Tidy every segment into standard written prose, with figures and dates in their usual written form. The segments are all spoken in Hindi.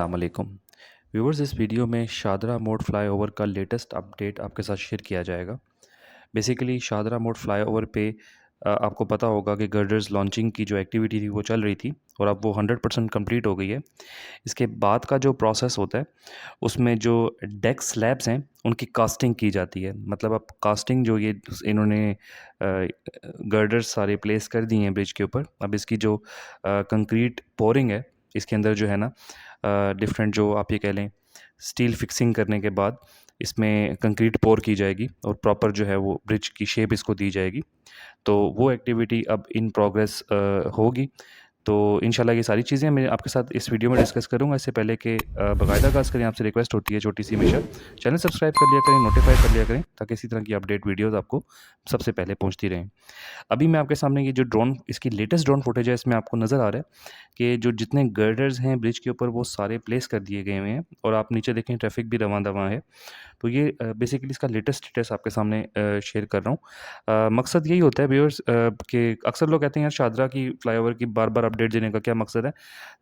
अस्सलाम वालेकुम व्यूवर्स। इस वीडियो में शादरा मोड फ्लाईओवर का लेटेस्ट अपडेट आपके साथ शेयर किया जाएगा। बेसिकली शादरा मोड फ्लाईओवर पे आपको पता होगा कि गर्डर्स लॉन्चिंग की जो एक्टिविटी थी वो चल रही थी और अब वो 100% कंप्लीट हो गई है। इसके बाद का जो प्रोसेस होता है उसमें जो डेक स्लैब्स हैं उनकी कास्टिंग की जाती है। मतलब अब कास्टिंग जो ये इन्होंने गर्डर्स सारे प्लेस कर दिए हैं ब्रिज के ऊपर। अब इसकी जो कंक्रीट पोरिंग है इसके अंदर जो है ना डिफरेंट जो आप ये कह लें स्टील फिक्सिंग करने के बाद इसमें कंक्रीट पोर की जाएगी और प्रॉपर जो है वो ब्रिज की शेप इसको दी जाएगी। तो वो एक्टिविटी अब इन प्रोग्रेस होगी। तो इंशाल्लाह ये सारी चीज़ें मैं आपके साथ इस वीडियो में डिस्कस करूँगा। इससे पहले कि बाकायदा आगाज़ करें, आपसे रिक्वेस्ट होती है छोटी सी हमेशा, चैनल सब्सक्राइब कर लिया करें, नोटिफाई कर लिया करें ताकि इसी तरह की अपडेट वीडियोज़ आपको सबसे पहले पहुँचती रहें। अभी मैं आपके सामने ये जो ड्रोन इसकी लेटेस्ट ड्रोन फुटेज है इसमें आपको नज़र आ रहा है कि जो जितने गर्डर्स हैं ब्रिज के ऊपर वो सारे प्लेस कर दिए गए हुए हैं और आप नीचे देखें ट्रैफिक भी रवां दवां है। तो ये बेसिकली इसका लेटेस्ट स्टेटस आपके सामने शेयर कर रहा हूँ। मकसद यही होता है व्यूअर्स कि अक्सर लोग कहते हैं यार शादरा की फ्लाईओवर की बार-बार अपडेट देने का क्या मकसद है?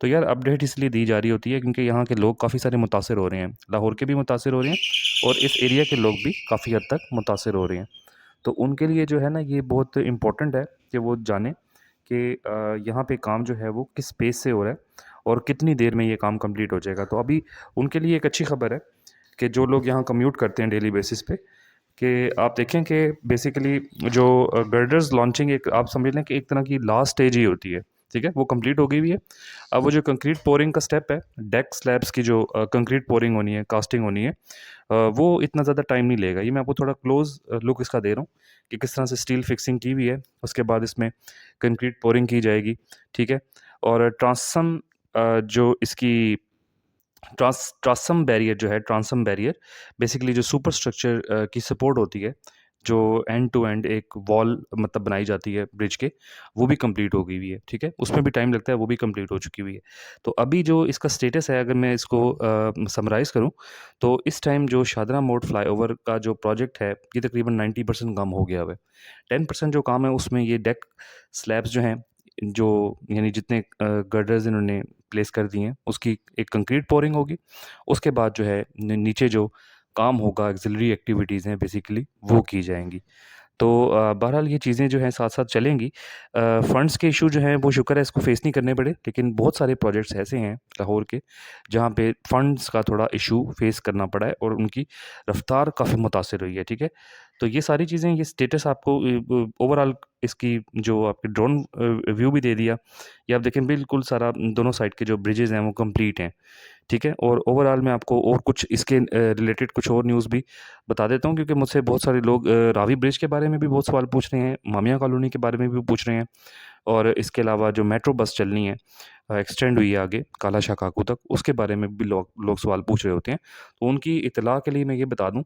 तो यार अपडेट इसलिए दी जा रही होती है क्योंकि यहाँ के लोग काफ़ी सारे मुतासिर हो रहे हैं। लाहौर के भी मुतासिर हो रहे हैं और इस एरिया के लोग भी काफ़ी हद तक मुतासिर हो रहे हैं। तो उनके लिए जो है ना ये बहुत इम्पोर्टेंट है कि वो जानें कि यहाँ पे काम जो है वो किस पेस से हो रहा है और कितनी देर में ये काम कंप्लीट हो जाएगा। तो अभी उनके लिए एक अच्छी खबर है कि जो लोग यहाँ कम्यूट करते हैं डेली बेसिस पे कि आप देखें कि बेसिकली जो गर्डर्स लॉन्चिंग एक आप समझ लें कि एक तरह की लास्ट स्टेज ही होती है। ठीक है, वो कंप्लीट हो गई हुई है। अब वो जो कंक्रीट पोरिंग का स्टेप है, डेक स्लैब्स की जो कंक्रीट पोरिंग होनी है, कास्टिंग होनी है, वो इतना ज़्यादा टाइम नहीं लेगा। ये मैं आपको थोड़ा क्लोज लुक इसका दे रहा हूँ कि किस तरह से स्टील फिक्सिंग की हुई है। उसके बाद इसमें कंक्रीट पोरिंग की जाएगी। ठीक है, और ट्रांसम जो इसकी ट्रांसम बैरियर जो है, ट्रांसम बैरियर बेसिकली जो सुपर स्ट्रक्चर की सपोर्ट होती है, जो एंड टू एंड एक वॉल मतलब बनाई जाती है ब्रिज के, वो भी कंप्लीट हो गई हुई है। ठीक है, उसमें भी टाइम लगता है, वो भी कंप्लीट हो चुकी हुई है। तो अभी जो इसका स्टेटस है, अगर मैं इसको समराइज़ करूँ तो इस टाइम जो शादरा मोड फ्लाईओवर का जो प्रोजेक्ट है ये तकरीबन 90% काम हो गया हुआ है। 10% जो काम है उसमें ये डेक स्लैब्स जो हैं, जो यानी जितने गर्डर्स इन्होंने प्लेस कर दिए हैं उसकी एक कंक्रीट पोरिंग होगी। उसके बाद जो है नीचे जो काम होगा, ऑक्सिलरी एक्टिविटीज़ हैं बेसिकली वो की जाएँगी। तो बहरहाल ये चीज़ें जो हैं साथ-साथ चलेंगी। फंड्स के इश्यू जो हैं वो शुक्र है इसको फेस नहीं करने पड़े, लेकिन बहुत सारे प्रोजेक्ट्स ऐसे हैं लाहौर के जहाँ पे फंड्स का थोड़ा इश्यू फेस करना पड़ा है और उनकी रफ़्तार काफ़ी मुतासिर हुई है। ठीक है? तो ये सारी चीज़ें, ये स्टेटस आपको ओवरऑल इसकी जो आपके ड्रोन व्यू भी दे दिया। ये आप देखें बिल्कुल सारा दोनों साइड के जो ब्रिजेज़ हैं वो कंप्लीट हैं। ठीक है? और ओवरऑल मैं आपको और कुछ इसके रिलेटेड कुछ और न्यूज़ भी बता देता हूँ क्योंकि मुझसे बहुत सारे लोग रावी ब्रिज के बारे में भी बहुत सवाल पूछ रहे हैं, मामिया कॉलोनी के बारे में भी पूछ रहे हैं और इसके अलावा जो मेट्रो बस चलनी है, एक्सटेंड हुई है आगे काला शाह काकू तक, उसके बारे में भी लोग लोग सवाल पूछ रहे होते हैं। तो उनकी इत्तला के लिए मैं ये बता दूँ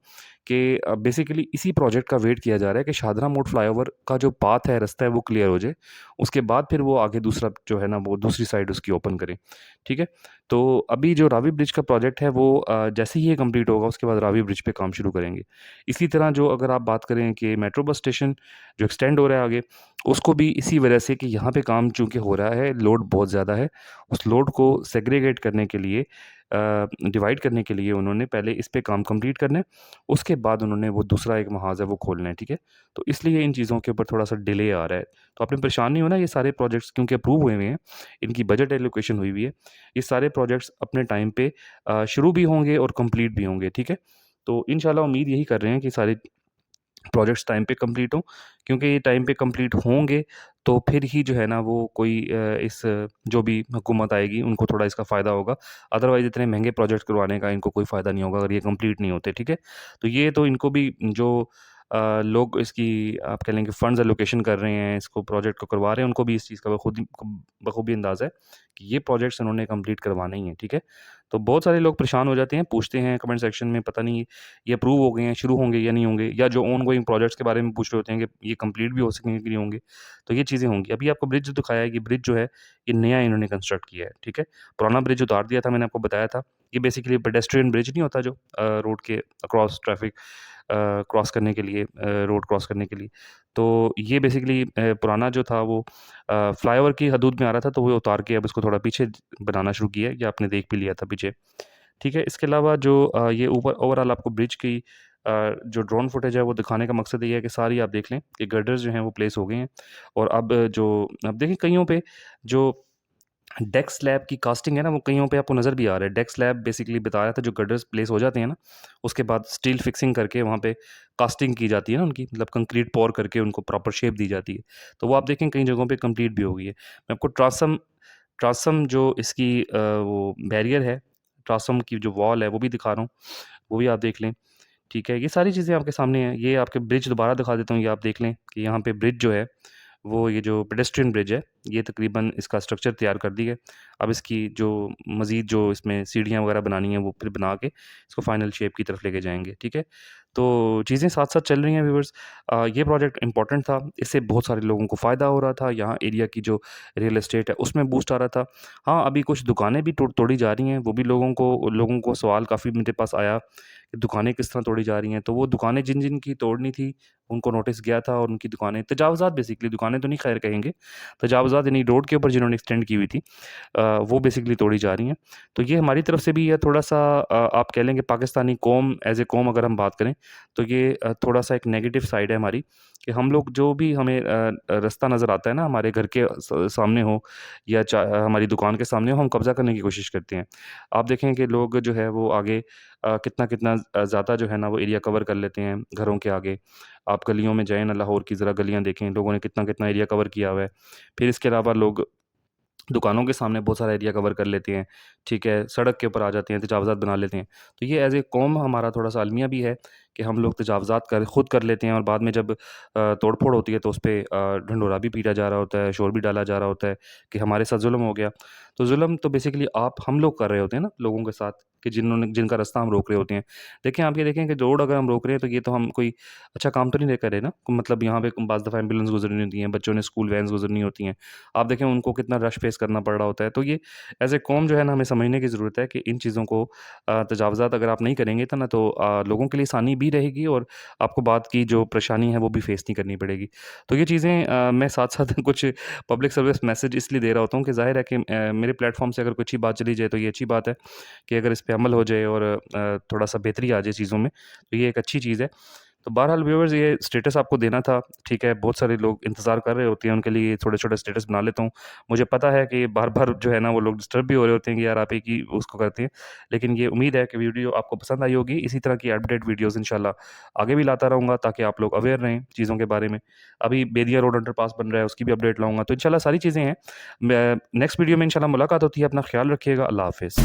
कि बेसिकली इसी प्रोजेक्ट का वेट किया जा रहा है कि शादरा मोड फ्लाईओवर का जो पाथ है, रास्ता है वो क्लियर हो जाए। उसके बाद फिर वो आगे दूसरा जो है ना वो दूसरी साइड उसकी ओपन करें। ठीक है? तो अभी जो रावी ब्रिज का प्रोजेक्ट है वो जैसे ही ये कंप्लीट होगा उसके बाद रावी ब्रिज पे काम शुरू करेंगे। इसी तरह जो अगर आप बात करें कि मेट्रो बस स्टेशन जो एक्सटेंड हो रहा है आगे, उसको भी इसी वजह से कि यहाँ पे काम चूँकि हो रहा है, लोड बहुत ज़्यादा है, उस लोड को सेग्रीगेट करने के लिए डिवाइड करने के लिए उन्होंने पहले इस पे काम कंप्लीट करना है, उसके बाद उन्होंने वो दूसरा एक महाज़ है वो खोलना है। ठीक है? तो इसलिए इन चीज़ों के ऊपर थोड़ा-सा डिले आ रहा है। तो आपने परेशान नहीं होना, ये सारे प्रोजेक्ट्स क्योंकि अप्रूव हुए हुए हैं, इनकी बजट एलोकेशन हुई हुई है। ये सारे प्रोजेक्ट्स अपने टाइम पे शुरू भी होंगे और कंप्लीट भी होंगे। ठीक है? तो इंशाल्लाह उम्मीद यही कर रहे हैं कि सारे प्रोजेक्ट्स टाइम पे कंप्लीट हों, क्योंकि ये टाइम पे कंप्लीट होंगे तो फिर ही जो है ना वो कोई इस जो भी हुकूमत आएगी उनको थोड़ा इसका फ़ायदा होगा। अदरवाइज़ इतने महंगे प्रोजेक्ट करवाने का इनको कोई फ़ायदा नहीं होगा अगर ये कंप्लीट नहीं होते। ठीक है? तो ये तो इनको भी जो लोग इसकी आप कह लें कि फंड्स एलोकेशन कर रहे हैं, इसको प्रोजेक्ट को करवा रहे हैं, उनको भी इस चीज़ का बखूबी अंदाज़ा है कि ये प्रोजेक्ट्स उन्होंने कंप्लीट करवाने ही हैं। ठीक है? तो बहुत सारे लोग परेशान हो जाते हैं, पूछते हैं कमेंट सेक्शन में पता नहीं ये अप्रूव हो गए हैं, शुरू होंगे या नहीं होंगे, या जो ऑन गोइंग प्रोजेक्ट्स के बारे में पूछ रहे होते हैं कि ये कंप्लीट भी हो सकेंगे कि नहीं होंगे। तो ये चीज़ें होंगी। अभी आपको ब्रिज जो दिखाया है, ये ब्रिज जो है, ये नया इन्होंने कंस्ट्रक्ट किया है, ठीक है? पुराना ब्रिज उतार दिया था, मैंने आपको बताया था। ये बेसिकली पेडेस्ट्रियन ब्रिज नहीं होता जो रोड के अक्रॉस ट्रैफिक क्रॉस करने के लिए रोड क्रॉस करने के लिए। तो ये बेसिकली पुराना जो था वो फ्लाईओवर की हदूद में आ रहा था, तो वो उतार के अब इसको थोड़ा पीछे बनाना शुरू किया है, ये आपने देख भी लिया था पीछे। ठीक है, इसके अलावा जो ये ऊपर ओवरऑल आपको ब्रिज की जो ड्रोन फुटेज है वो दिखाने का मकसद ये है कि सारी आप देख लें कि गर्डर्स जो हैं वो प्लेस हो गए हैं। और अब देखें कईयों पे जो डेक स्लैब की कास्टिंग है ना, वो कईयों पे आपको नज़र भी आ रहा है। डेक स्लैब बेसिकली बता रहा था, जो गर्डर्स प्लेस हो जाते हैं ना, उसके बाद स्टील फिक्सिंग करके वहाँ पे कास्टिंग की जाती है ना उनकी, मतलब कंक्रीट पोर करके उनको प्रॉपर शेप दी जाती है। तो वो आप देखें कई जगहों पे कंप्लीट भी हो गई है। मैं आपको ट्रांसम ट्रांसम जो इसकी वो बैरियर है, ट्रांसम की जो वॉल है वो भी दिखा रहा हूँ, वो भी आप देख लें। ठीक है, ये सारी चीज़ें आपके सामने हैं। ये आपके ब्रिज दोबारा दिखा देता हूँ, ये आप देख लें कि यहाँ पे ब्रिज जो है, वो ये जो पेडेस्ट्रियन ब्रिज है, ये तकरीबन इसका स्ट्रक्चर तैयार कर दी है। अब इसकी जो मज़ीद जो इसमें सीढ़ियाँ वगैरह बनानी हैं, वो फिर बना के इसको फाइनल शेप की तरफ लेके जाएँगे, ठीक है? तो चीज़ें साथ-साथ चल रही हैं व्यूअर्स। ये प्रोजेक्ट इम्पोर्टेंट था, इससे बहुत सारे लोगों को फ़ायदा हो रहा था, यहाँ एरिया की जो रियल एस्टेट है, उसमें बूस्ट आ रहा था। हाँ, अभी कुछ दुकानें भी तोड़ी जा रही हैं, वो भी लोगों को सवाल काफ़ी मेरे पास आया कि दुकानें किस तरह तोड़ी जा रही हैं। तो वो दुकानें जिन-जिन की तोड़नी थी, उनको नोटिस गया था और उनकी दुकानें तजावुज़ात, बेसिकली दुकानें तो नहीं खैर कहेंगे, तजावुज़ात यानी रोड के ऊपर जिन्होंने एक्सटेंड की हुई थी, वो बेसिकली तोड़ी जा रही हैं। तो ये हमारी तरफ से भी है थोड़ा-सा, आप कह लें कि पाकिस्तानी कौम एज़ ए कौम अगर हम बात करें, तो ये थोड़ा-सा एक नेगेटिव साइड है हमारी, कि हम लोग जो भी हमें रास्ता नज़र आता है ना, हमारे घर के सामने हो या हमारी दुकान के सामने हो, हम कब्ज़ा करने की कोशिश करते हैं। आप देखें कि लोग जो है वो आगे कितना-कितना ज़्यादा जो है ना वो एरिया कवर कर लेते हैं घरों के आगे। आप गलियों में जाएँ ना, लाहौर की ज़रा गलियाँ देखें, लोगों ने कितना-कितना एरिया कवर किया हुआ है। फिर इसके अलावा लोग दुकानों के सामने बहुत सारा एरिया कवर कर लेते हैं, ठीक है? सड़क के ऊपर आ जाते हैं, तजावुज़ात बना लेते हैं। तो ये एज़ ए कौम हमारा थोड़ा-सा अलमिया भी है कि हम लोग तजावुज़ात खुद कर लेते हैं, और बाद में जब तोड़-फोड़ होती है तो उसपे ढिंढोरा भी पीटा जा रहा होता है, शोर भी डाला जा रहा होता है कि हमारे साथ ज़ुल्म हो गया। तो ज़ुल्म तो बेसिकली हम लोग कर रहे होते हैं ना लोगों के साथ, कि जिनका रास्ता हम रोक रहे होते हैं। देखिए, आप ये देखें कि रोड अगर हम रोक रहे हैं, तो ये तो हम कोई अच्छा काम तो नहीं कर रहे ना। मतलब यहाँ पे बाज़ दफ़ा एम्बुलेंस गुज़रनी होती हैं, बच्चों ने स्कूल वैन्स गुज़रनी होती हैं। आप देखें उनको कितना रश फेस करना पड़ रहा होता है। तो ये एज़ ए कौम जो है ना, हमें समझने की ज़रूरत है कि इन चीज़ों को तजावुज़ात अगर आप नहीं करेंगे तो ना, तो लोगों के लिए आसानी भी रहेगी, और आपको बाद की जो परेशानी है वो भी फेस नहीं करनी पड़ेगी। तो ये चीज़ें मैं साथ-साथ कुछ पब्लिक सर्विस मैसेज इसलिए दे रहा होता हूँ कि ज़ाहिर है कि मेरे प्लेटफ़ॉर्म से अगर कोई अच्छी बात चली जाए तो ये अच्छी बात है, कि अगर इस पे अमल हो जाए और थोड़ा-सा बेहतरी आ जाए चीज़ों में, तो ये एक अच्छी चीज़ है। तो बहरहाल व्यूअर्स, ये स्टेटस आपको देना था, ठीक है? बहुत सारे लोग इंतज़ार कर रहे होते हैं, उनके लिए छोटे-छोटे स्टेटस बना लेता हूँ। मुझे पता है कि बार-बार जो है ना वो लोग डिस्टर्ब भी हो रहे होते हैं कि यार आप एक ही उसको करते हैं। लेकिन ये उम्मीद है कि वीडियो आपको पसंद आई होगी। इसी तरह की अपडेट वीडियोज़ इंशाल्लाह आगे भी लाता रहूँगा, ताकि आप लोग अवेयर रहें चीज़ों के बारे में। अभी बेदिया रोड अंडरपास बन रहा है, उसकी भी अपडेट लाऊँगा। तो इंशाल्लाह सारी चीज़ें हैं। मैं नेक्स्ट वीडियो में इंशाल्लाह मुलाकात होती है। अपना ख़्याल रखिएगा। अल्लाह हाफ़िज़।